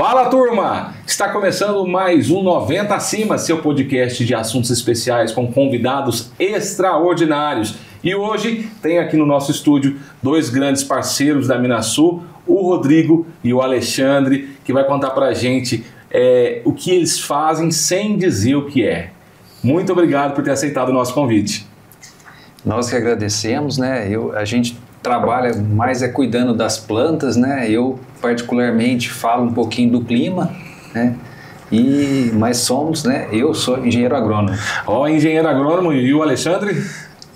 Fala, turma! Está começando mais um 90 Acima, seu podcast de assuntos especiais com convidados extraordinários. E hoje tem aqui no nosso estúdio dois grandes parceiros da Minasul, o Rodrigo e o Alexandre, que vai contar pra gente o que eles fazem sem dizer o que é. Muito obrigado por ter aceitado o nosso convite. Nós que agradecemos, né? A gente trabalha mais cuidando das plantas, né? Eu particularmente falo um pouquinho do clima, né? Mas somos, né? Eu sou engenheiro agrônomo. Engenheiro agrônomo, e o Alexandre?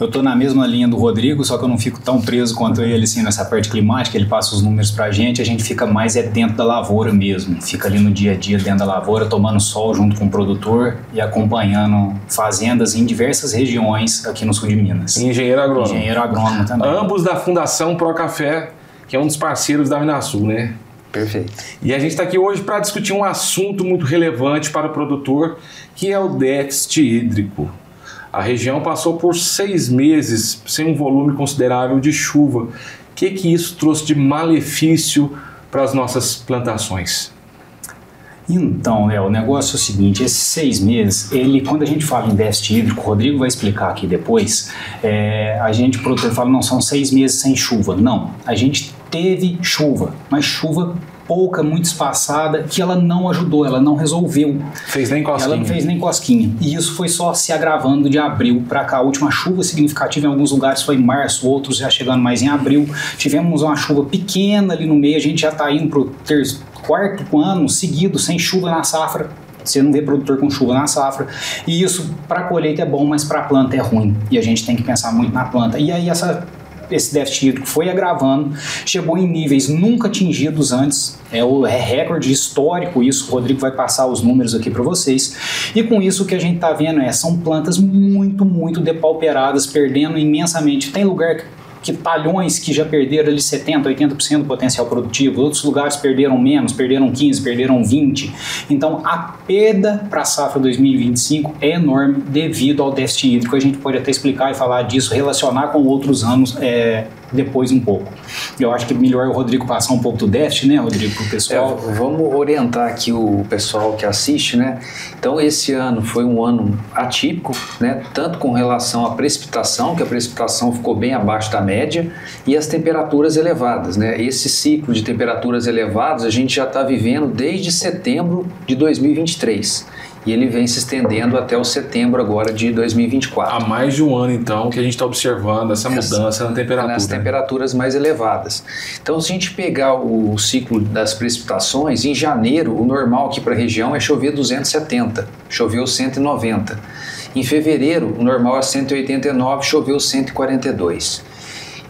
Eu estou na mesma linha do Rodrigo, só que eu não fico tão preso quanto ele assim, nessa parte climática. Ele passa os números para a gente fica mais dentro da lavoura mesmo. Fica ali no dia a dia dentro da lavoura, tomando sol junto com o produtor e acompanhando fazendas em diversas regiões aqui no sul de Minas. Engenheiro agrônomo. Engenheiro agrônomo também. Ambos da Fundação Procafé, que é um dos parceiros da Minasul, né? Perfeito. E a gente está aqui hoje para discutir um assunto muito relevante para o produtor, que é o déficit hídrico. A região passou por 6 meses sem um volume considerável de chuva. O que isso trouxe de malefício para as nossas plantações? Então, o negócio é o seguinte, esses 6 meses, quando a gente fala em déficit hídrico, o Rodrigo vai explicar aqui depois, o produtor fala, não, são 6 meses sem chuva. Não, a gente teve chuva, mas chuva pouca, muito espaçada, que ela não ajudou, ela não resolveu. Fez nem cosquinha. Ela não fez nem cosquinha. E isso foi só se agravando de abril para cá. A última chuva significativa em alguns lugares foi em março, outros já chegando mais em abril. Tivemos uma chuva pequena ali no meio, a gente já está indo para o quarto ano seguido sem chuva na safra. Você não vê produtor com chuva na safra. E isso para a colheita é bom, mas para a planta é ruim. E a gente tem que pensar muito na planta. E aí esse déficit hídrico foi agravando, chegou em níveis nunca atingidos antes, é recorde histórico isso, o Rodrigo vai passar os números aqui para vocês, e com isso o que a gente está vendo são plantas muito, muito depauperadas, perdendo imensamente. Tem lugar que talhões que já perderam ali 70%, 80% do potencial produtivo, outros lugares perderam menos, perderam 15%, perderam 20%. Então a perda para a safra 2025 é enorme devido ao déficit hídrico. A gente pode até explicar e falar disso, relacionar com outros anos depois um pouco. Eu acho que é melhor o Rodrigo passar um pouco do déficit, né, Rodrigo, para o pessoal. Vamos orientar aqui o pessoal que assiste, né? Então esse ano foi um ano atípico, né? Tanto com relação à precipitação, que a precipitação ficou bem abaixo da média, e as temperaturas elevadas, né? Esse ciclo de temperaturas elevadas a gente já está vivendo desde setembro de 2023. E ele vem se estendendo até o setembro agora de 2024. Há mais de um ano, então, que a gente está observando essa mudança na temperatura. Nas temperaturas mais elevadas. Então, se a gente pegar o ciclo das precipitações, em janeiro, o normal aqui para a região é chover 270, choveu 190. Em fevereiro, o normal é 189, choveu 142.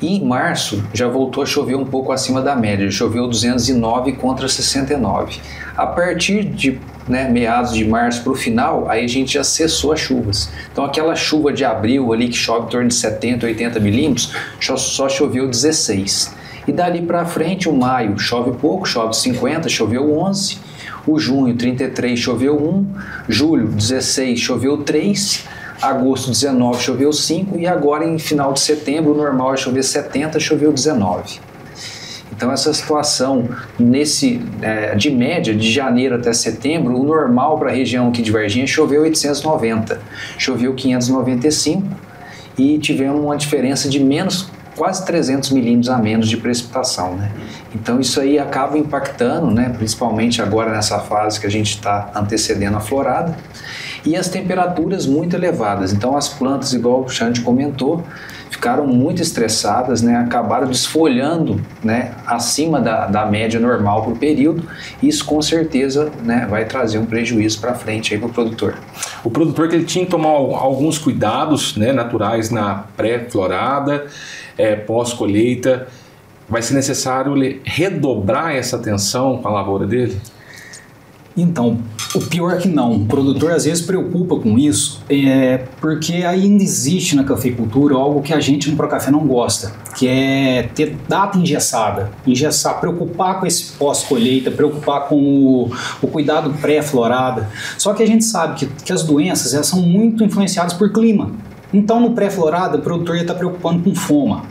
E em março, já voltou a chover um pouco acima da média, choveu 209 contra 69. A partir de meados de março para o final, aí a gente já cessou as chuvas. Então aquela chuva de abril ali que chove em torno de 70, 80 milímetros, só choveu 16. E dali para frente, o maio chove pouco, chove 50, choveu 11. O junho, 33, choveu 1. Julho, 16, choveu 3. Agosto, 19, choveu 5. E agora em final de setembro, o normal é chover 70, choveu 19. Então essa situação de média, de janeiro até setembro, o normal para a região aqui de Varginha choveu 890, choveu 595 e tivemos uma diferença de quase 300 milímetros a menos de precipitação, né? Então isso aí acaba impactando, né, principalmente agora nessa fase que a gente está antecedendo a florada, e as temperaturas muito elevadas. Então as plantas, igual o Xande comentou, ficaram muito estressadas, né? Acabaram desfolhando, né, acima da média normal para o período. Isso com certeza, né, vai trazer um prejuízo para frente para o produtor. O produtor que ele tinha que tomar alguns cuidados, né, naturais na pré-florada, pós-colheita. Vai ser necessário ele redobrar essa atenção com a lavoura dele? Então, o pior é que não. O produtor às vezes preocupa com isso, porque ainda existe na cafeicultura algo que a gente no Procafé não gosta, que é ter data engessada, preocupar com esse pós-colheita, preocupar com o cuidado pré-florada. Só que a gente sabe que as doenças elas são muito influenciadas por clima. Então, no pré-florada, o produtor ia estar preocupando com foma.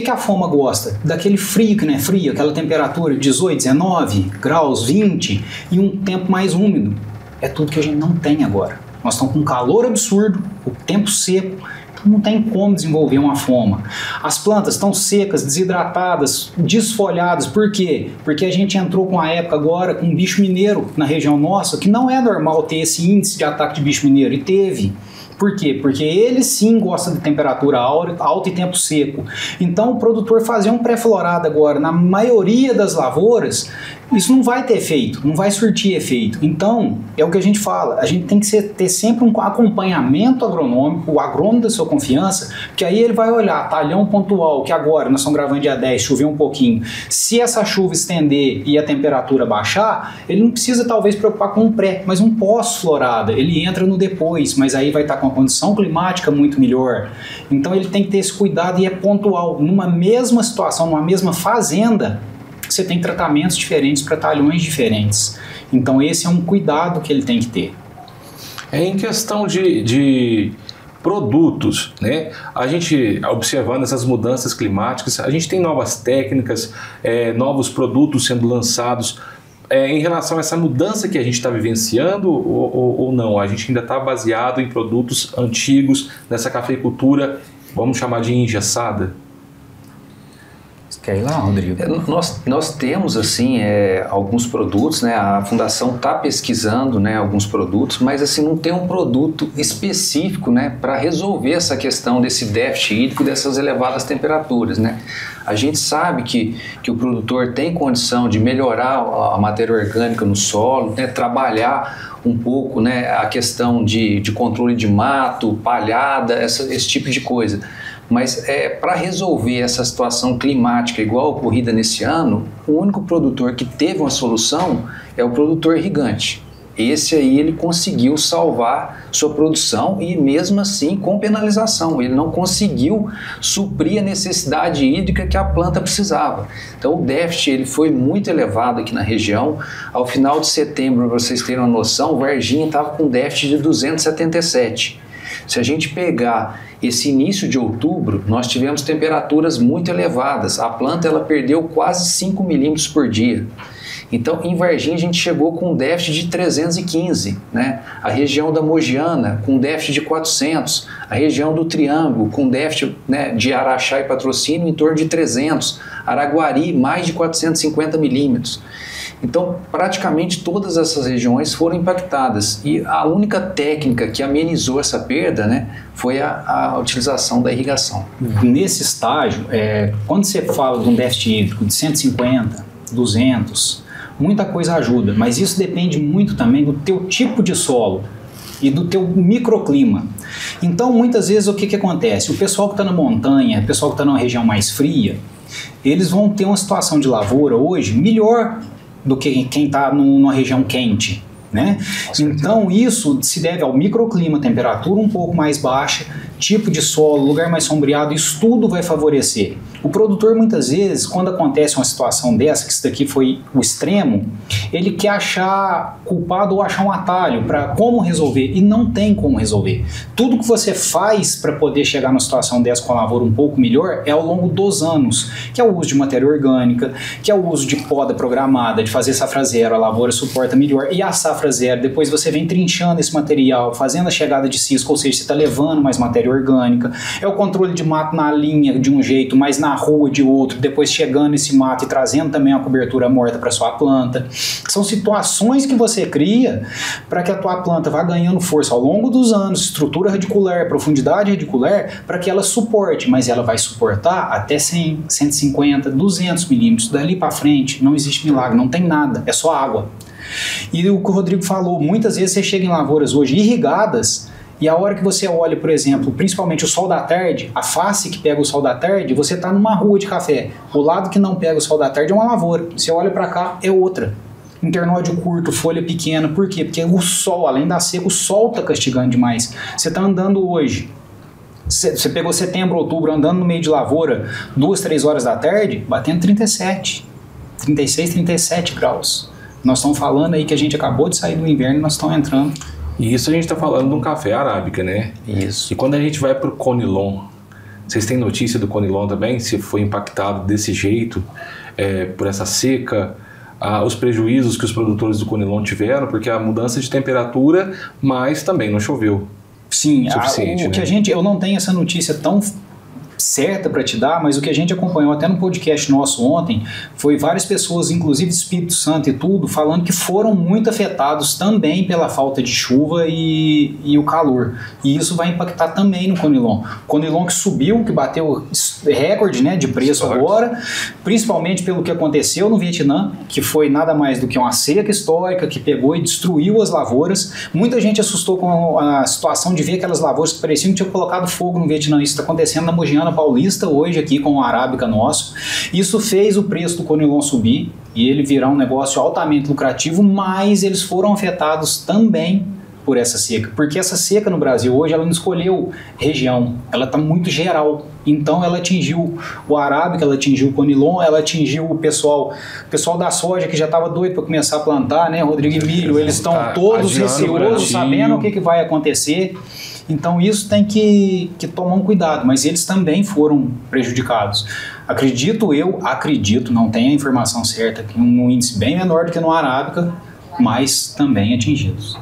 que a foma gosta? Daquele frio que não é frio, aquela temperatura 18, 19 graus, 20 e um tempo mais úmido. É tudo que a gente não tem agora. Nós estamos com um calor absurdo, o tempo seco, não tem como desenvolver uma foma. As plantas estão secas, desidratadas, desfolhadas. Por quê? Porque a gente entrou com a época agora com bicho mineiro na região nossa, que não é normal ter esse índice de ataque de bicho mineiro, e teve. Por quê? Porque ele sim gosta de temperatura alta e tempo seco. Então o produtor fazer um pré-florado agora, na maioria das lavouras, isso não vai ter efeito, não vai surtir efeito. Então, é o que a gente fala, a gente tem que ter sempre um acompanhamento agronômico, o agrônomo da sua confiança, que aí ele vai olhar, talhão pontual, que agora nós estamos gravando dia 10, choveu um pouquinho. Se essa chuva estender e a temperatura baixar, ele não precisa talvez preocupar com um pré, mas um pós-florada, ele entra no depois, mas aí vai estar com uma condição climática muito melhor. Então ele tem que ter esse cuidado e é pontual. Numa mesma situação, numa mesma fazenda, você tem tratamentos diferentes para talhões diferentes. Então esse é um cuidado que ele tem que ter. Em questão de produtos, né? A gente observando essas mudanças climáticas, a gente tem novas técnicas, novos produtos sendo lançados. Em relação a essa mudança que a gente está vivenciando ou não? A gente ainda está baseado em produtos antigos, nessa cafeicultura, vamos chamar de engessada? Quer ir lá, Rodrigo? Nós temos assim alguns produtos, né? A fundação está pesquisando, né, alguns produtos, mas assim não tem um produto específico, né, para resolver essa questão desse déficit hídrico, dessas elevadas temperaturas, né? A gente sabe que o produtor tem condição de melhorar a matéria orgânica no solo, né, trabalhar um pouco, né, a questão de controle de mato, palhada, esse tipo de coisa. Mas para resolver essa situação climática igual ocorrida nesse ano, o único produtor que teve uma solução é o produtor irrigante. Esse aí ele conseguiu salvar sua produção e mesmo assim com penalização. Ele não conseguiu suprir a necessidade hídrica que a planta precisava. Então o déficit ele foi muito elevado aqui na região. Ao final de setembro, para vocês terem uma noção, Varginha estava com déficit de 277. Se a gente pegar esse início de outubro, nós tivemos temperaturas muito elevadas. A planta ela perdeu quase 5 milímetros por dia. Então, em Varginha, a gente chegou com um déficit de 315, né? A região da Mogiana, com um déficit de 400. A região do Triângulo, com déficit, né, de Araxá e Patrocínio, em torno de 300. Araguari, mais de 450 milímetros. Então, praticamente todas essas regiões foram impactadas e a única técnica que amenizou essa perda, né, foi a utilização da irrigação. Nesse estágio, quando você fala de um déficit hídrico de 150, 200, muita coisa ajuda, mas isso depende muito também do teu tipo de solo e do teu microclima. Então, muitas vezes, o que acontece? O pessoal que está na montanha, o pessoal que está numa região mais fria, eles vão ter uma situação de lavoura hoje melhor do que quem está numa região quente, né? Então isso se deve ao microclima, temperatura um pouco mais baixa, tipo de solo, lugar mais sombreado, isso tudo vai favorecer. O produtor muitas vezes, quando acontece uma situação dessa, que isso daqui foi o extremo, ele quer achar culpado ou achar um atalho para como resolver, e não tem como resolver. Tudo que você faz para poder chegar numa situação dessa com a lavoura um pouco melhor é ao longo dos anos, que é o uso de matéria orgânica, que é o uso de poda programada, de fazer safra zero, a lavoura suporta melhor, e a safra zero, depois você vem trinchando esse material, fazendo a chegada de cisco, ou seja, você está levando mais matéria orgânica, é o controle de mato na linha de um jeito, mas na rua de outro, depois chegando esse mato e trazendo também uma cobertura morta para sua planta. São situações que você cria para que a tua planta vá ganhando força ao longo dos anos, estrutura radicular, profundidade radicular, para que ela suporte, mas ela vai suportar até 100, 150, 200 milímetros. Dali para frente não existe milagre, não tem nada, é só água. E o que o Rodrigo falou, muitas vezes você chega em lavouras hoje irrigadas e a hora que você olha, por exemplo, principalmente o sol da tarde, a face que pega o sol da tarde, você está numa rua de café. O lado que não pega o sol da tarde é uma lavoura. Você olha para cá, é outra. Internódio curto, folha pequena. Por quê? Porque o sol, além da seca, o sol está castigando demais. Você está andando hoje. Você pegou setembro, outubro, andando no meio de lavoura, 2, 3 horas da tarde, batendo 37, 36, 37 graus. Nós estamos falando aí que a gente acabou de sair do inverno e nós estamos entrando. E isso a gente está falando de um café arábica, né? Isso. E quando a gente vai para o Conilon, Vocês têm notícia do Conilon também? Se foi impactado desse jeito por essa seca? Os prejuízos que os produtores do Conilon tiveram, porque a mudança de temperatura, mas também não choveu. Sim, o que eu não tenho essa notícia tão certa para te dar, mas o que a gente acompanhou até no podcast nosso ontem foi várias pessoas, inclusive do Espírito Santo e tudo, falando que foram muito afetados também pela falta de chuva e o calor. E isso vai impactar também no Conilon. Conilon que subiu, que bateu recorde, né, de preço agora, principalmente pelo que aconteceu no Vietnã, que foi nada mais do que uma seca histórica que pegou e destruiu as lavouras. Muita gente assustou com a situação de ver aquelas lavouras que pareciam que tinham colocado fogo no Vietnã. Isso está acontecendo na Mogiana Paulista hoje aqui com o Arábica nosso. Isso fez o preço do Conilon subir e ele virar um negócio altamente lucrativo, mas eles foram afetados também por essa seca, porque essa seca no Brasil hoje ela não escolheu região, ela está muito geral. Então ela atingiu o Arábica, ela atingiu o Conilon, ela atingiu o pessoal da soja que já estava doido para começar a plantar, né, Rodrigo e Milho, eles estão todos receosos, sabendo o que vai acontecer. Então isso tem que tomar um cuidado, mas eles também foram prejudicados. Acredito, não tenho a informação certa, que um índice bem menor do que no Arábica, mas também atingidos.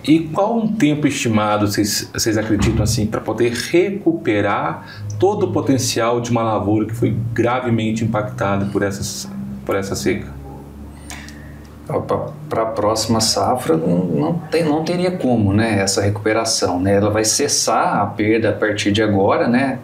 E qual um tempo estimado vocês acreditam assim para poder recuperar todo o potencial de uma lavoura que foi gravemente impactada por essa seca? Para a próxima safra não teria como, né, essa recuperação, né? Ela vai cessar a perda a partir de agora, né?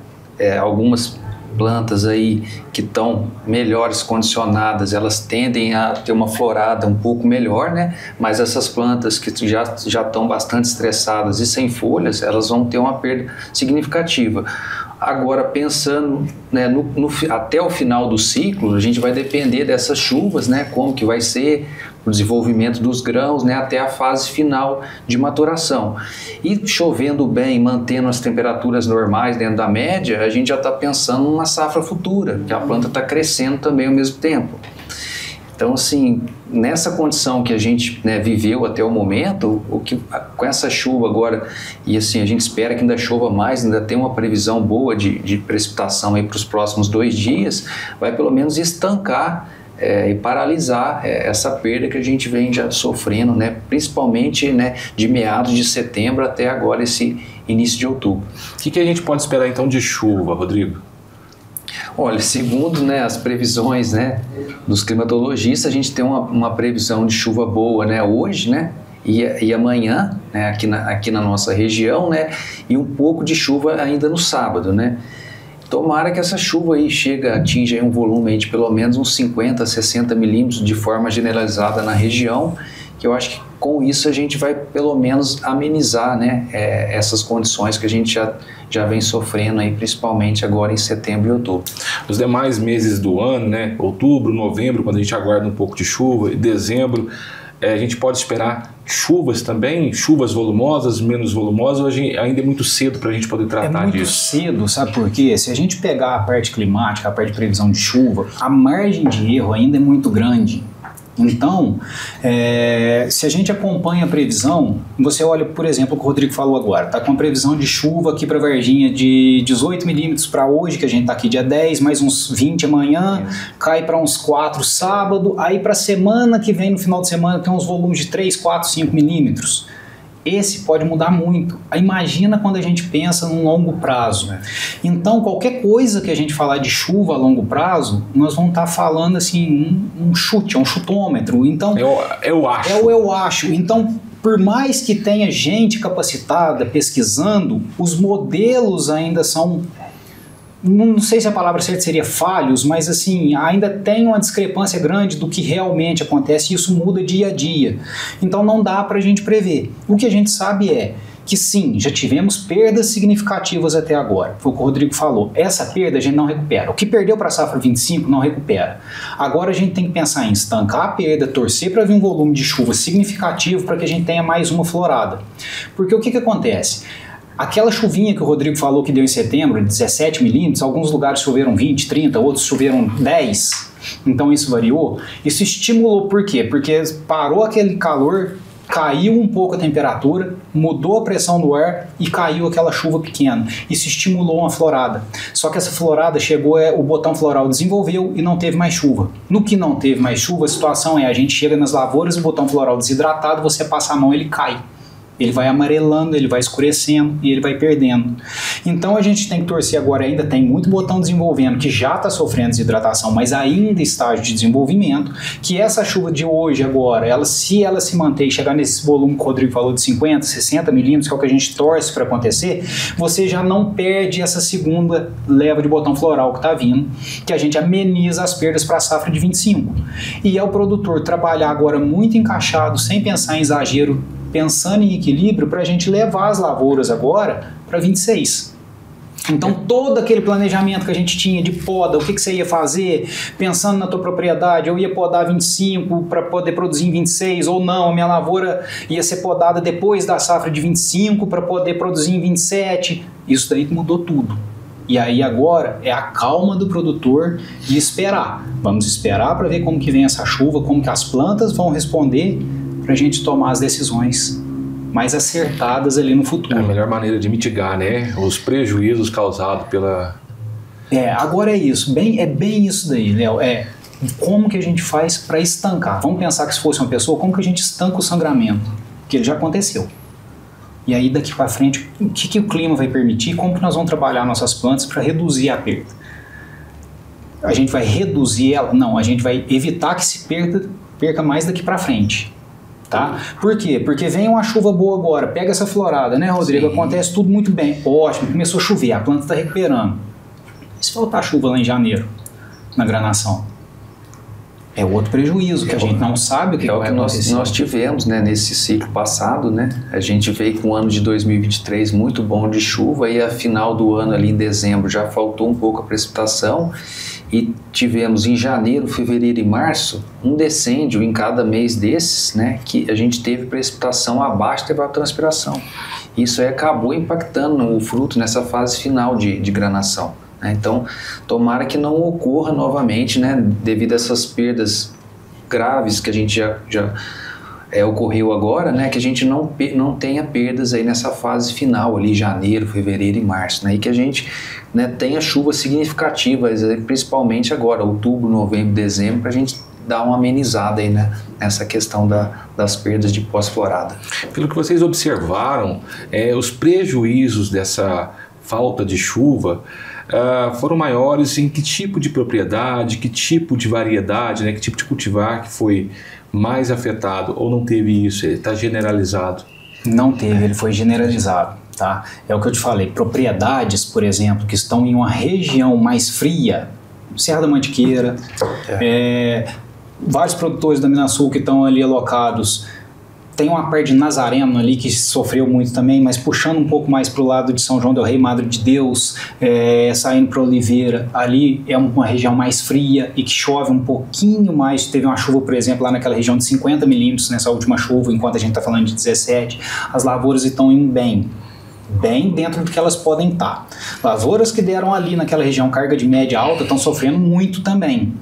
Algumas plantas aí que estão melhores condicionadas, elas tendem a ter uma florada um pouco melhor, né? Mas essas plantas que já estão bastante estressadas e sem folhas, elas vão ter uma perda significativa. Agora, pensando, né, até o final do ciclo, a gente vai depender dessas chuvas, né, como que vai ser o desenvolvimento dos grãos, né, até a fase final de maturação. E chovendo bem, mantendo as temperaturas normais dentro da média, a gente já está pensando numa safra futura, que a planta está crescendo também ao mesmo tempo. Então, assim, nessa condição que a gente, né, viveu até o momento, com essa chuva agora, e assim, a gente espera que ainda chova mais, ainda tem uma previsão boa de precipitação aí para os próximos 2 dias, vai pelo menos estancar e paralisar essa perda que a gente vem já sofrendo, né, principalmente, né, de meados de setembro até agora, esse início de outubro. O que a gente pode esperar então de chuva, Rodrigo? Olha, segundo, né, as previsões, né, dos climatologistas, a gente tem uma previsão de chuva boa, né, hoje, né, e amanhã, né, aqui na nossa região, né, e um pouco de chuva ainda no sábado, né. Tomara que essa chuva aí atinja um volume aí de pelo menos uns 50, 60 milímetros de forma generalizada na região, que eu acho que com isso a gente vai pelo menos amenizar, né, essas condições que a gente já vem sofrendo aí, principalmente agora em setembro e outubro. Os demais meses do ano, né, outubro, novembro, quando a gente aguarda um pouco de chuva, e dezembro, a gente pode esperar chuvas também, chuvas volumosas, menos volumosas, hoje ainda é muito cedo para a gente poder tratar disso. É muito cedo, sabe por quê? Se a gente pegar a parte climática, a parte de previsão de chuva, a margem de erro ainda é muito grande. Então, se a gente acompanha a previsão, você olha, por exemplo, o que o Rodrigo falou agora, está com a previsão de chuva aqui para Varginha de 18 milímetros para hoje, que a gente está aqui dia 10, mais uns 20 amanhã, cai para uns 4 sábado, aí para a semana que vem, no final de semana, tem uns volumes de 3, 4, 5 milímetros. Esse pode mudar muito. Imagina quando a gente pensa num longo prazo. Então, qualquer coisa que a gente falar de chuva a longo prazo, nós vamos estar falando assim, um chute, um chutômetro. Então, eu acho. Eu acho. Então, por mais que tenha gente capacitada pesquisando, os modelos ainda são... Não sei se a palavra certa seria falhos, mas assim, ainda tem uma discrepância grande do que realmente acontece e isso muda dia a dia. Então não dá para a gente prever. O que a gente sabe é que sim, já tivemos perdas significativas até agora. Foi o que o Rodrigo falou. Essa perda a gente não recupera. O que perdeu para a safra 25 não recupera. Agora a gente tem que pensar em estancar a perda, torcer para vir um volume de chuva significativo para que a gente tenha mais uma florada. Porque o que acontece? Aquela chuvinha que o Rodrigo falou que deu em setembro, 17 milímetros, alguns lugares choveram 20, 30, outros choveram 10, então isso variou. Isso estimulou por quê? Porque parou aquele calor caiu um pouco a temperatura, mudou a pressão do ar e caiu aquela chuva pequena. Isso estimulou uma florada. Só que essa florada chegou, o botão floral desenvolveu e não teve mais chuva. No que não teve mais chuva, a situação é, a gente chega nas lavouras, o botão floral desidratado, você passa a mão, ele cai. Ele vai amarelando, ele vai escurecendo e ele vai perdendo. Então a gente tem que torcer agora, ainda tem muito botão desenvolvendo que já está sofrendo desidratação, mas ainda em estágio de desenvolvimento, que essa chuva de hoje agora, se ela se manter e chegar nesse volume que o Rodrigo falou de 50, 60 milímetros, que é o que a gente torce para acontecer, você já não perde essa segunda leva de botão floral que está vindo, que a gente ameniza as perdas para a safra de 25. E é o produtor trabalhar agora muito encaixado, sem pensar em exagero, pensando em equilíbrio para a gente levar as lavouras agora para 26. Então todo aquele planejamento que a gente tinha de poda, o que você ia fazer, pensando na tua propriedade, eu ia podar 25 para poder produzir em 26 ou não, a minha lavoura ia ser podada depois da safra de 25 para poder produzir em 27, isso daí mudou tudo. E aí agora é a calma do produtor de esperar. Vamos esperar para ver como que vem essa chuva, como que as plantas vão responder, para a gente tomar as decisões mais acertadas ali no futuro. É a melhor maneira de mitigar, né, os prejuízos causados pela... Agora é isso, é bem isso daí, Léo, como que a gente faz para estancar? Vamos pensar que se fosse uma pessoa, como que a gente estanca o sangramento? Que ele já aconteceu. E aí daqui para frente, o que o clima vai permitir, como que nós vamos trabalhar nossas plantas para reduzir a perda? A gente vai reduzir ela? Não, a gente vai evitar que se perca mais daqui para frente. Tá? Por quê? Porque vem uma chuva boa agora, pega essa florada, né, Rodrigo? Sim. Acontece tudo muito bem, ótimo, começou a chover, a planta está recuperando. E se faltar chuva lá em janeiro, na granação? É outro prejuízo, que a gente não sabe o que vai acontecer. Nós tivemos, né, nesse ciclo passado, né, a gente veio com o ano de 2023 muito bom de chuva e a final do ano ali em dezembro já faltou um pouco a precipitação e tivemos em janeiro, fevereiro e março um decêndio em cada mês desses, né, que a gente teve precipitação abaixo da evapotranspiração. Isso aí acabou impactando o fruto nessa fase final de granação. Então, tomara que não ocorra novamente, né, devido a essas perdas graves que a gente já ocorreu agora, né, que a gente não tenha perdas aí nessa fase final ali, janeiro, fevereiro e março, né, e que a gente, né, tenha chuvas significativas, principalmente agora, outubro, novembro, dezembro, para a gente dar uma amenizada aí, né, nessa questão das perdas de pós-florada. Pelo que vocês observaram, os prejuízos dessa falta de chuva foram maiores em que tipo de propriedade, que tipo de variedade, né, que tipo de cultivar que foi mais afetado, ou não teve isso? Ele está generalizado? Não teve, ele foi generalizado, tá? É o que eu te falei, propriedades, por exemplo, que estão em uma região mais fria, Serra da Mantiqueira, vários produtores da Minas Sul que estão ali alocados. Tem uma parte de Nazareno ali que sofreu muito também, mas puxando um pouco mais para o lado de São João del Rei, Madre de Deus, saindo para Oliveira, ali é uma região mais fria e que chove um pouquinho mais. Teve uma chuva, por exemplo, lá naquela região de 50 milímetros nessa última chuva, enquanto a gente está falando de 17. As lavouras estão indo bem dentro do que elas podem estar. Lavouras que deram ali naquela região carga de média alta estão sofrendo muito também.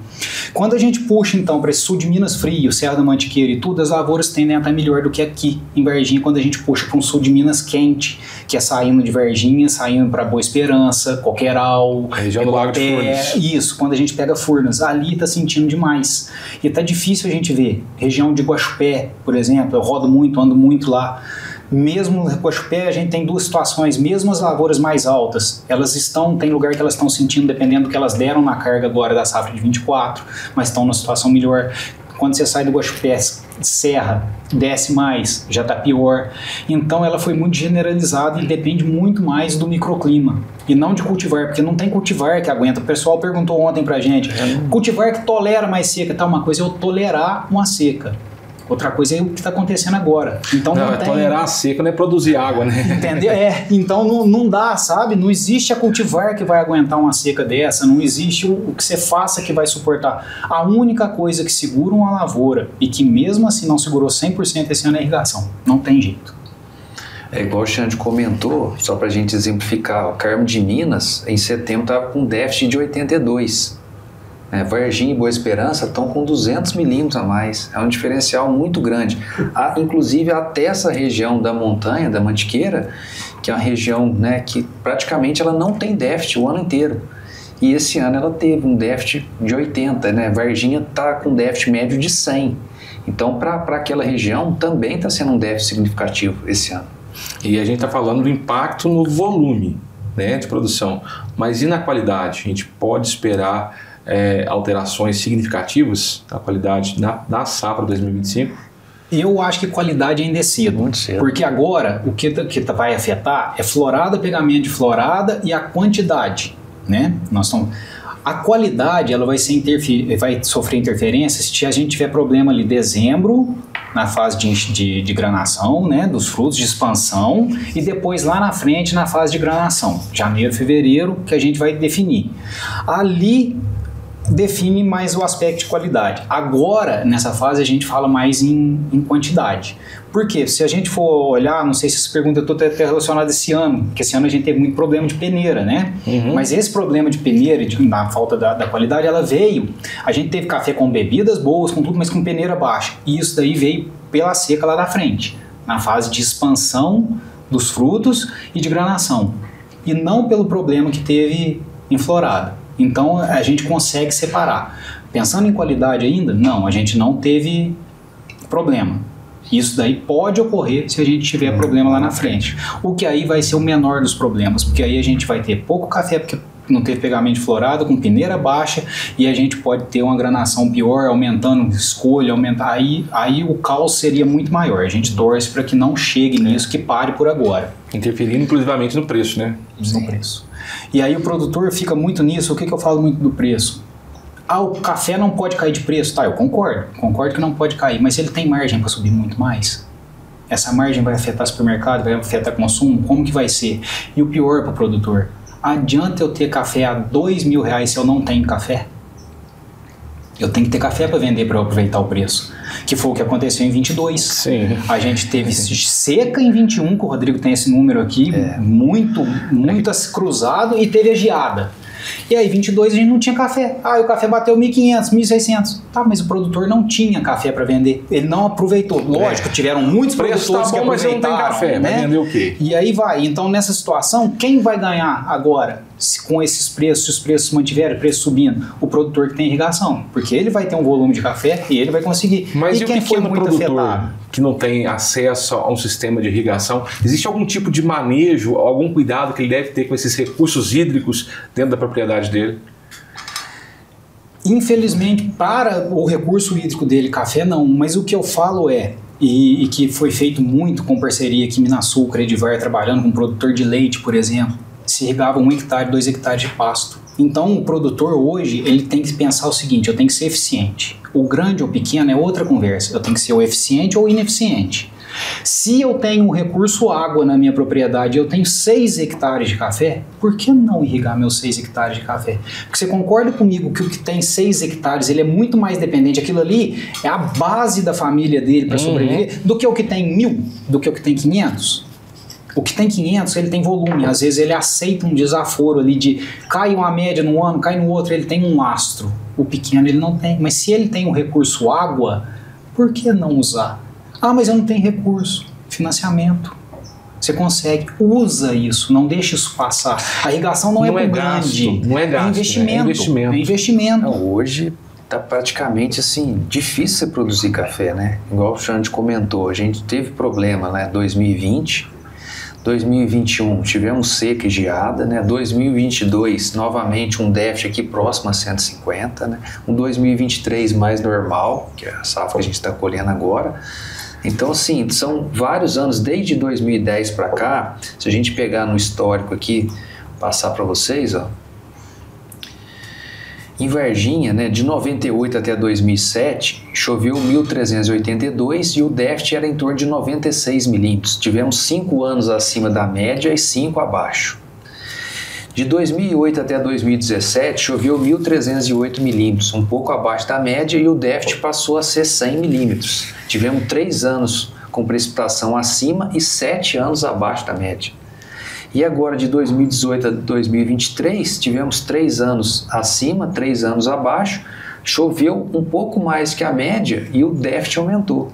Quando a gente puxa então para esse sul de Minas frio, Serra da Mantiqueira e tudo, as lavouras tendem a estar melhor do que aqui em Varginha, quando a gente puxa para um sul de Minas quente, que é saindo de Varginha, saindo para Boa Esperança, Coqueiral, a região do Lago de Furnas. Isso, quando a gente pega Furnas, ali está sentindo demais. E está difícil a gente ver. Região de Guaxupé, por exemplo, eu rodo muito, ando muito lá. Mesmo no Guaxupé, a gente tem duas situações, mesmo as lavouras mais altas, tem lugar que elas estão sentindo, dependendo do que elas deram na carga agora da safra de 24, mas estão numa situação melhor. Quando você sai do Guaxupé, serra, desce mais, já está pior. Então ela foi muito generalizada e depende muito mais do microclima e não de cultivar, porque não tem cultivar que aguenta. O pessoal perguntou ontem pra gente, cultivar que tolera mais seca, tá? Uma coisa é eu tolerar uma seca. Outra coisa é o que está acontecendo agora. Então não tem... tolerar a seca não é produzir água, né? Entendeu? Então não dá, sabe? Não existe a cultivar que vai aguentar uma seca dessa, não existe o que você faça que vai suportar. A única coisa que segura uma lavoura e que mesmo assim não segurou 100% esse ano é a irrigação. Não tem jeito. É igual o Xande comentou, só para a gente exemplificar, o Carmo de Minas, em setembro, estava com déficit de 82. Varginha e Boa Esperança estão com 200 milímetros a mais. É um diferencial muito grande. Inclusive até essa região da montanha, da Mantiqueira, que é uma região, né, que praticamente ela não tem déficit o ano inteiro. E esse ano ela teve um déficit de 80, né? Varginha está com déficit médio de 100. Então, para aquela região também está sendo um déficit significativo esse ano. E a gente está falando do impacto no volume, né, de produção. Mas e na qualidade? A gente pode esperar alterações significativas na qualidade na safra 2025? Eu acho que qualidade ainda é cedo. Muito cedo. Porque agora o que vai afetar é florada, pegamento de florada e a quantidade, né? A qualidade ela vai sofrer interferência se a gente tiver problema ali em dezembro, na fase de granação, né, dos frutos, de expansão, e depois lá na frente na fase de granação, janeiro, fevereiro, que a gente vai definir. Ali define mais o aspecto de qualidade. Agora, nessa fase, a gente fala mais em quantidade. Por quê? Se a gente for olhar, não sei se essa pergunta eu estou até relacionada esse ano, porque esse ano a gente teve muito problema de peneira, né? Mas esse problema de peneira e na falta da qualidade, ela veio. A gente teve café com bebidas boas, com tudo, mas com peneira baixa. E isso daí veio pela seca lá da frente, na fase de expansão dos frutos e de granação. E não pelo problema que teve em florada. Então a gente consegue separar. Pensando em qualidade ainda, não, a gente não teve problema. Isso daí pode ocorrer se a gente tiver problema lá na frente. O que aí vai ser o menor dos problemas, porque aí a gente vai ter pouco café, porque não teve pegamento de florada, com peneira baixa, e a gente pode ter uma granação pior, aumentando escolha, aí o caos seria muito maior. A gente torce para que não chegue nisso, que pare por agora. Interferindo inclusivamente no preço, né? No preço. E aí o produtor fica muito nisso. O que eu falo muito do preço? O café não pode cair de preço. Tá, eu concordo que não pode cair, mas ele tem margem para subir muito mais. Essa margem vai afetar supermercado, vai afetar consumo, como que vai ser? E o pior para o produtor, adianta eu ter café a R$2.000 se eu não tenho café? Eu tenho que ter café para vender para eu aproveitar o preço. Que foi o que aconteceu em 22. Sim. A gente teve seca em 21, que o Rodrigo tem esse número aqui, muitas cruzado, e teve a geada. E aí, 22, a gente não tinha café. O café bateu 1.500, 1.600. Tá, mas o produtor não tinha café para vender. Ele não aproveitou. Lógico, tiveram muitos produtores que aproveitaram. Mas não tem café, né? Vai vender o quê? E aí vai. Então, nessa situação, quem vai ganhar agora? Com esses preços, se os preços se mantiverem, o preço subindo, o produtor que tem irrigação, porque ele vai ter um volume de café e ele vai conseguir. Mas e quem foi muito produtor afetado? Que não tem acesso a um sistema de irrigação, existe algum tipo de manejo, algum cuidado que ele deve ter com esses recursos hídricos dentro da propriedade dele? Infelizmente, para o recurso hídrico dele, café não, mas o que eu falo e que foi feito muito com parceria aqui em Minasul, Credivar, trabalhando com produtor de leite, por exemplo, se irrigava 1 hectare, 2 hectares de pasto. Então o produtor hoje, ele tem que pensar o seguinte, eu tenho que ser eficiente. O grande ou pequeno é outra conversa, eu tenho que ser ou eficiente ou ineficiente. Se eu tenho um recurso água na minha propriedade, eu tenho 6 hectares de café, por que não irrigar meus 6 hectares de café? Porque você concorda comigo que o que tem 6 hectares, ele é muito mais dependente, aquilo ali é a base da família dele para sobreviver, do que o que tem 1.000, do que o que tem 500. O que tem 500, ele tem volume. Às vezes ele aceita um desaforo ali de cai uma média num ano, cai no outro, ele tem um lastro. O pequeno ele não tem. Mas se ele tem um recurso água, por que não usar? Mas eu não tenho recurso. Financiamento. Você consegue. Usa isso. Não deixe isso passar. A irrigação não é grande. Não é gasto. É investimento. Não, hoje tá praticamente assim, difícil você produzir café, né? Igual o Xande comentou, a gente teve problema, né? 2020... 2021 tivemos seca e geada, né? 2022 novamente um déficit aqui próximo a 150, né? Um 2023 mais normal, que é a safra que a gente está colhendo agora. Então assim, são vários anos, desde 2010 para cá, se a gente pegar no histórico aqui, passar para vocês, ó. Em Varginha, né, de 98 até 2007, choveu 1.382 e o déficit era em torno de 96 milímetros. Tivemos 5 anos acima da média e 5 abaixo. De 2008 até 2017, choveu 1.308 milímetros, um pouco abaixo da média, e o déficit passou a ser 100 milímetros. Tivemos 3 anos com precipitação acima e 7 anos abaixo da média. E agora de 2018 a 2023 tivemos 3 anos acima, 3 anos abaixo, choveu um pouco mais que a média e o déficit aumentou.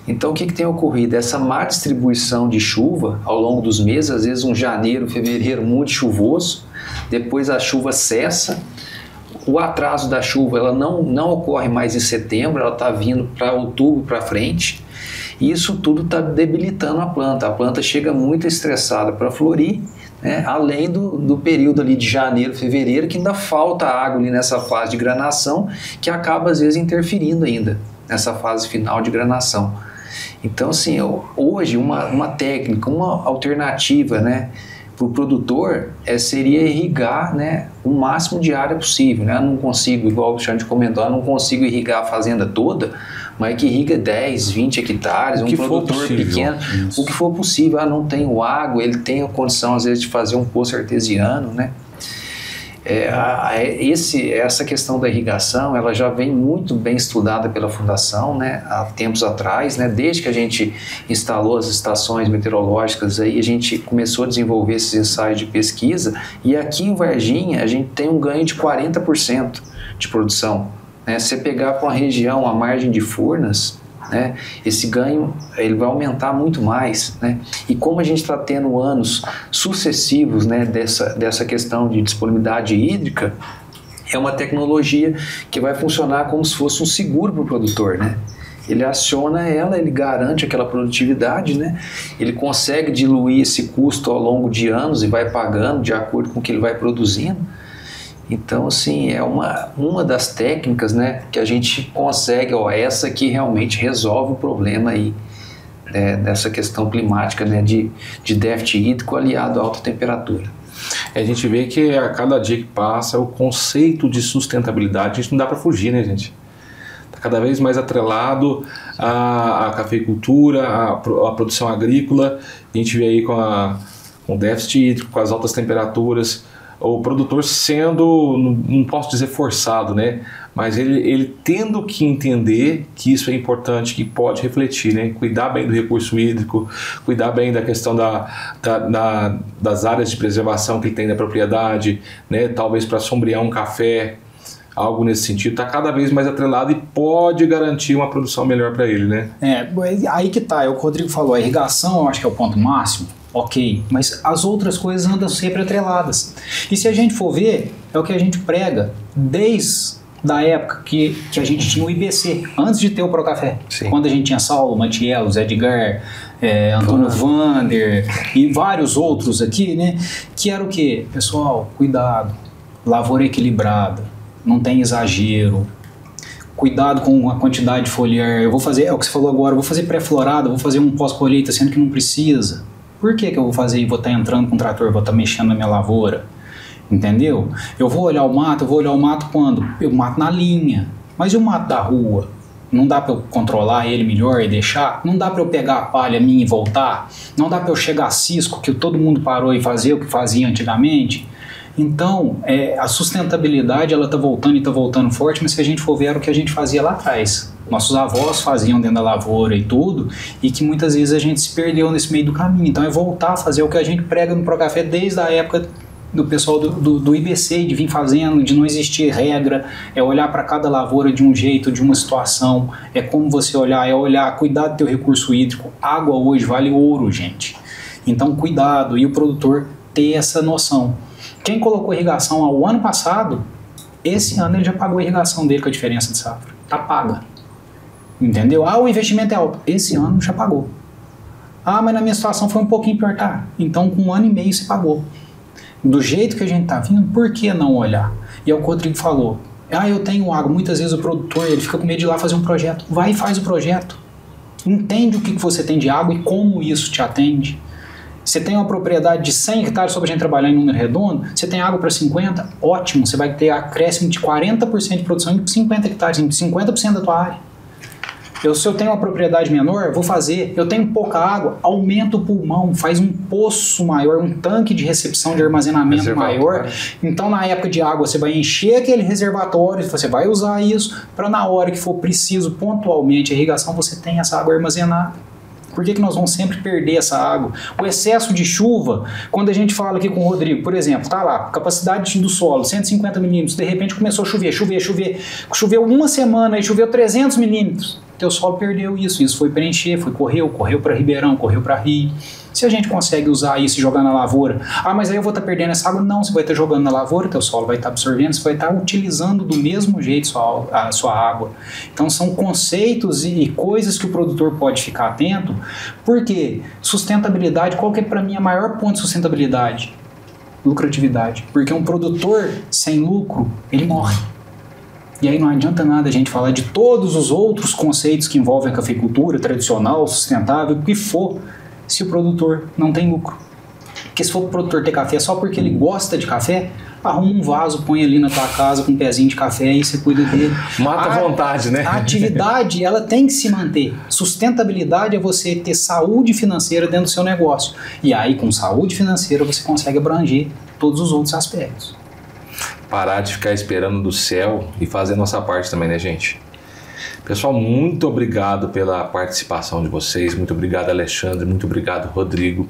Então o que tem ocorrido? Essa má distribuição de chuva ao longo dos meses, às vezes um janeiro, fevereiro muito chuvoso, depois a chuva cessa, o atraso da chuva ela não ocorre mais em setembro, ela está vindo para outubro para frente, e isso tudo está debilitando a planta chega muito estressada para florir, né? Além do período ali de janeiro, fevereiro, que ainda falta água ali nessa fase de granação, que acaba às vezes interferindo ainda nessa fase final de granação. Então assim, hoje uma técnica, uma alternativa, né, para o produtor seria irrigar, né, o máximo de área possível, né? Eu não consigo, igual o Alexandre comentou, eu não consigo irrigar a fazenda toda, mas que irriga 10, 20 hectares, um produtor pequeno, o que for possível. Não tenho água, ele tem a condição às vezes de fazer um poço artesiano, né? Essa questão da irrigação, ela já vem muito bem estudada pela Fundação, né, há tempos atrás, né, desde que a gente instalou as estações meteorológicas, aí a gente começou a desenvolver esses ensaios de pesquisa, e aqui em Varginha a gente tem um ganho de 40% de produção. Né? Se você pegar para uma região, a margem de Furnas, né, esse ganho ele vai aumentar muito mais, né? E como a gente está tendo anos sucessivos, né, dessa questão de disponibilidade hídrica, é uma tecnologia que vai funcionar como se fosse um seguro para o produtor, né? Ele aciona ela, ele garante aquela produtividade, né? Ele consegue diluir esse custo ao longo de anos e vai pagando de acordo com o que ele vai produzindo. Então, assim, é uma das técnicas, né, que a gente consegue, essa aqui realmente resolve o problema aí, dessa questão climática, né, de déficit hídrico aliado à alta temperatura. A gente vê que a cada dia que passa, o conceito de sustentabilidade, a gente não dá para fugir, né, gente? Está cada vez mais atrelado à cafeicultura, à produção agrícola. A gente vê aí com o déficit hídrico, com as altas temperaturas, o produtor sendo, não posso dizer forçado, né? Mas ele tendo que entender que isso é importante, que pode refletir, né? Cuidar bem do recurso hídrico, cuidar bem da questão das áreas de preservação que ele tem na propriedade, né? Talvez para sombrear um café, algo nesse sentido, está cada vez mais atrelado e pode garantir uma produção melhor para ele, né? Aí que tá, é o que o Rodrigo falou, a irrigação eu acho que é o ponto máximo. Ok, mas as outras coisas andam sempre atreladas. E se a gente for ver, é o que a gente prega desde a época que a gente tinha o IBC, antes de ter o Procafé. Sim. Quando a gente tinha Saulo, Matielos, Edgar, Antônio Vander e vários outros aqui, né? Que era o quê? Pessoal, cuidado, lavoura equilibrada, não tem exagero, cuidado com a quantidade de foliar. Eu vou fazer, é o que você falou agora, eu vou fazer pré-florada, vou fazer um pós-colheita, sendo que não precisa. Por que eu vou fazer e vou estar entrando com o trator, vou estar mexendo na minha lavoura? Entendeu? Eu vou olhar o mato quando? Eu mato na linha. Mas e o mato da rua? Não dá para eu controlar ele melhor e deixar? Não dá para eu pegar a palha minha e voltar? Não dá para eu chegar a cisco, que todo mundo parou e fazer o que fazia antigamente? Então, a sustentabilidade ela está voltando e está voltando forte, mas se a gente for ver era o que a gente fazia lá atrás. Nossos avós faziam dentro da lavoura e tudo, e que muitas vezes a gente se perdeu nesse meio do caminho. Então é voltar a fazer o que a gente prega no Procafé desde a época do pessoal do IBC, de vir fazendo, de não existir regra, é olhar para cada lavoura de um jeito, de uma situação, é como você olhar, cuidar do teu recurso hídrico. Água hoje vale ouro, gente. Então cuidado, e o produtor ter essa noção. Quem colocou irrigação ao ano passado, esse ano ele já pagou a irrigação dele com a diferença de safra. Tá paga. Entendeu? O investimento é alto. Esse ano já pagou. Mas na minha situação foi um pouquinho pior, tá? Então com 1 ano e meio você pagou. Do jeito que a gente tá vindo, por que não olhar? E é o que o Rodrigo falou. Eu tenho água. Muitas vezes o produtor ele fica com medo de ir lá fazer um projeto. Vai e faz o projeto. Entende o que você tem de água e como isso te atende. Você tem uma propriedade de 100 hectares só para a gente trabalhar em número redondo, você tem água para 50, ótimo, você vai ter acréscimo de 40% de produção em 50 hectares, em 50% da tua área. Se eu tenho uma propriedade menor, vou fazer. Eu tenho pouca água, aumenta o pulmão, faz um poço maior, um tanque de recepção de armazenamento maior. Então, na época de água, você vai encher aquele reservatório, você vai usar isso para na hora que for preciso, pontualmente, a irrigação, você tem essa água armazenada. Por que nós vamos sempre perder essa água? O excesso de chuva, quando a gente fala aqui com o Rodrigo, por exemplo, tá lá, capacidade do solo, 150 milímetros, de repente começou a chover, choveu uma semana e choveu 300 milímetros, teu solo perdeu isso foi preencher, correu para Ribeirão, correu para Rio. Se a gente consegue usar isso e jogar na lavoura, mas aí eu vou estar perdendo essa água? Não, você vai estar jogando na lavoura, teu solo vai estar absorvendo, você vai estar utilizando do mesmo jeito a sua água. Então são conceitos e coisas que o produtor pode ficar atento, porque sustentabilidade, qual que é para mim a maior ponto de sustentabilidade? Lucratividade. Porque um produtor sem lucro, ele morre. E aí não adianta nada a gente falar de todos os outros conceitos que envolvem a cafeicultura tradicional, sustentável, o que for, se o produtor não tem lucro. Porque se for o produtor ter café só porque ele gosta de café, arruma um vaso, põe ali na tua casa com um pezinho de café e você cuida dele. Mata a vontade, né? A atividade, ela tem que se manter. Sustentabilidade é você ter saúde financeira dentro do seu negócio. E aí, com saúde financeira, você consegue abranger todos os outros aspectos. Parar de ficar esperando do céu e fazer a nossa parte também, né, gente? Pessoal, muito obrigado pela participação de vocês, muito obrigado, Alexandre, muito obrigado, Rodrigo.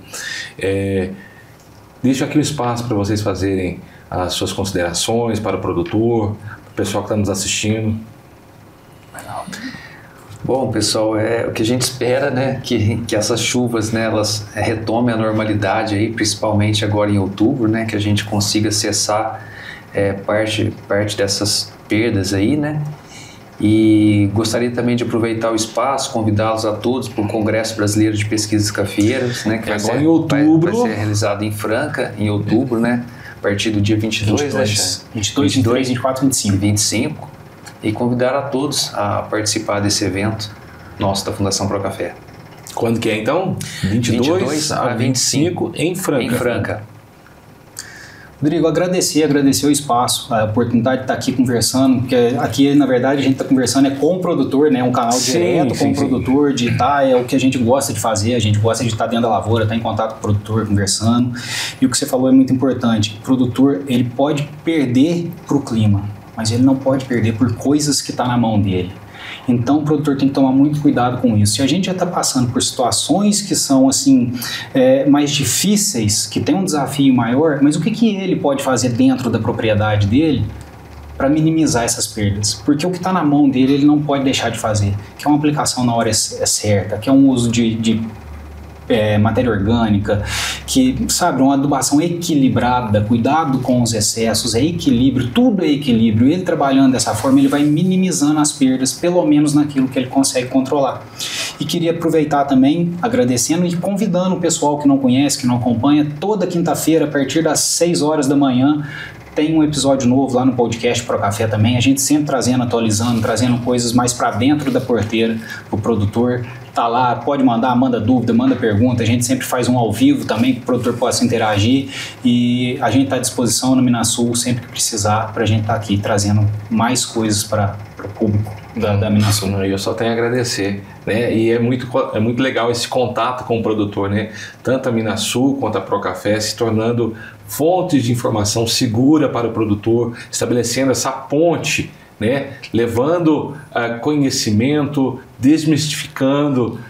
Deixo aqui o espaço para vocês fazerem as suas considerações para o produtor, para o pessoal que está nos assistindo. Bom, pessoal, o que a gente espera, né, que essas chuvas, né, elas retomem a normalidade aí, principalmente agora em outubro, né, que a gente consiga cessar parte dessas perdas aí, né. E gostaria também de aproveitar o espaço, convidá-los a todos para o Congresso Brasileiro de Pesquisas Cafeeiras, né, que vai ser, em outubro. Vai ser realizado em Franca, em outubro, né, a partir do dia 22, 22, 23, 24, 25. 25, e convidar a todos a participar desse evento nosso da Fundação Procafé. Quando que é, então? 22 a 25 em Franca. Em Franca. Rodrigo, agradecer o espaço, a oportunidade de estar aqui conversando, porque aqui, na verdade, a gente está conversando com o produtor, né? Um canal direto com o produtor, de estar, é o que a gente gosta de fazer, a gente gosta de estar dentro da lavoura, estar em contato com o produtor, conversando. E o que você falou é muito importante. O produtor, ele pode perder para o clima, mas ele não pode perder por coisas que estão na mão dele. Então o produtor tem que tomar muito cuidado com isso. Se a gente já está passando por situações que são assim mais difíceis, que tem um desafio maior, mas o que ele pode fazer dentro da propriedade dele para minimizar essas perdas? Porque o que está na mão dele ele não pode deixar de fazer, que é uma aplicação na hora certa, que é um uso de matéria orgânica, que, sabe, uma adubação equilibrada, cuidado com os excessos, equilíbrio, tudo é equilíbrio. Ele trabalhando dessa forma, ele vai minimizando as perdas, pelo menos naquilo que ele consegue controlar. E queria aproveitar também, agradecendo e convidando o pessoal que não conhece, que não acompanha, toda quinta-feira, a partir das 6 horas da manhã, tem um episódio novo lá no podcast Procafé também, a gente sempre atualizando, trazendo coisas mais para dentro da porteira, o produtor tá lá, pode manda dúvida, manda pergunta, a gente sempre faz um ao vivo também, que o produtor possa interagir, e a gente está à disposição no Minasul sempre que precisar, para a gente estar aqui trazendo mais coisas para o público da Minasul. Eu só tenho a agradecer, né? E é muito legal esse contato com o produtor, né? Tanto a Minasul quanto a Procafé se tornando fontes de informação segura para o produtor, estabelecendo essa ponte, né? Levando conhecimento, desmistificando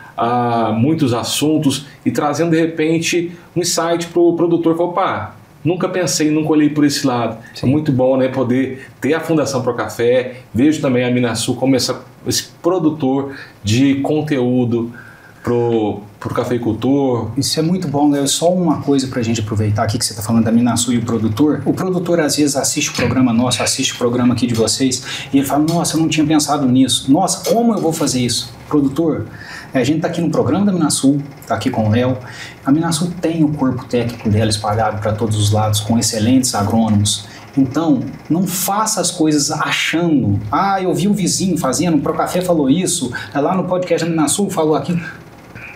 muitos assuntos e trazendo de repente um insight para o produtor. Opa, nunca pensei, nunca olhei por esse lado. Sim. É muito bom, né, poder ter a Fundação Procafé. Vejo também a Minasul como esse produtor de conteúdo pro cafeicultor. Isso é muito bom, né? Só uma coisa pra gente aproveitar aqui que você está falando da Minasul e o produtor. O produtor às vezes assiste o programa nosso, assiste o programa aqui de vocês e ele fala, nossa, eu não tinha pensado nisso. Nossa, como eu vou fazer isso? Produtor, a gente está aqui no programa da Minasul, está aqui com o Léo. A Minasul tem o corpo técnico dela espalhado para todos os lados, com excelentes agrônomos. Então, não faça as coisas achando, eu vi o vizinho fazendo, o Procafé falou isso, lá no podcast da Minasul falou aquilo.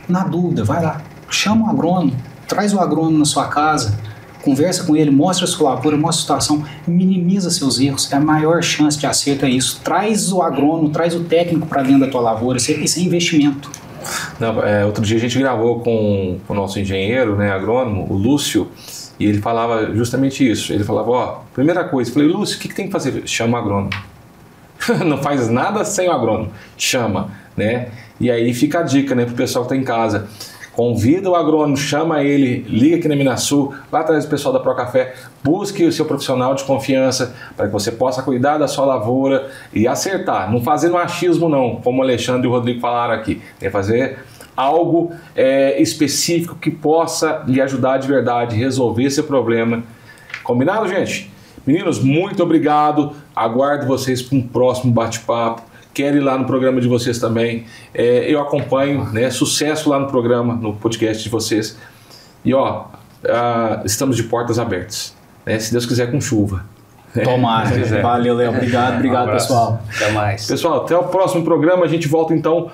Na dúvida, vai lá, chama o agrônomo, traz o agrônomo na sua casa, conversa com ele, mostra a sua lavoura, mostra a situação, minimiza seus erros, é a maior chance de acerto é isso. Traz o agrônomo, traz o técnico para dentro da tua lavoura, isso é investimento. Não, outro dia a gente gravou com o nosso engenheiro, né, agrônomo, o Lúcio, e ele falava justamente isso. Ele falava, primeira coisa, eu falei, Lúcio, o que tem que fazer? Chama o agrônomo. Não faz nada sem o agrônomo, chama, né? E aí fica a dica, né, para o pessoal que está em casa. Convida o agrônomo, chama ele, liga aqui na Minasul, vai atrás do pessoal da Procafé, busque o seu profissional de confiança para que você possa cuidar da sua lavoura e acertar. Não fazendo achismo não, como o Alexandre e o Rodrigo falaram aqui. É fazer algo específico que possa lhe ajudar de verdade a resolver esse problema. Combinado, gente? Meninos, muito obrigado. Aguardo vocês para um próximo bate-papo. Quero ir lá no programa de vocês também. Eu acompanho, né? Sucesso lá no programa, no podcast de vocês. E estamos de portas abertas, né? Se Deus quiser, com chuva. Tomara. Valeu, Léo. Obrigado, pessoal. Até mais. Pessoal, até o próximo programa. A gente volta então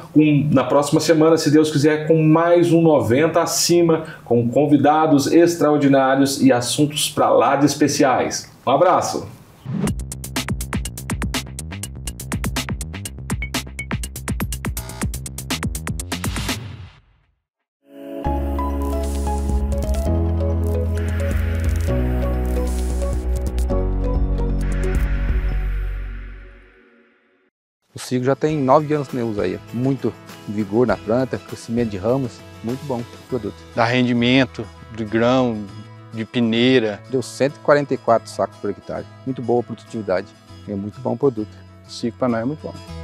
na próxima semana, se Deus quiser, com mais um 90 acima, com convidados extraordinários e assuntos pra lá de especiais. Um abraço. O ciclo já tem 9 anos que eu uso aí. Muito vigor na planta, crescimento de ramos, muito bom o produto. Dá rendimento de grão, de peneira. Deu 144 sacos por hectare. Muito boa a produtividade. É muito bom o produto. O ciclo para nós é muito bom.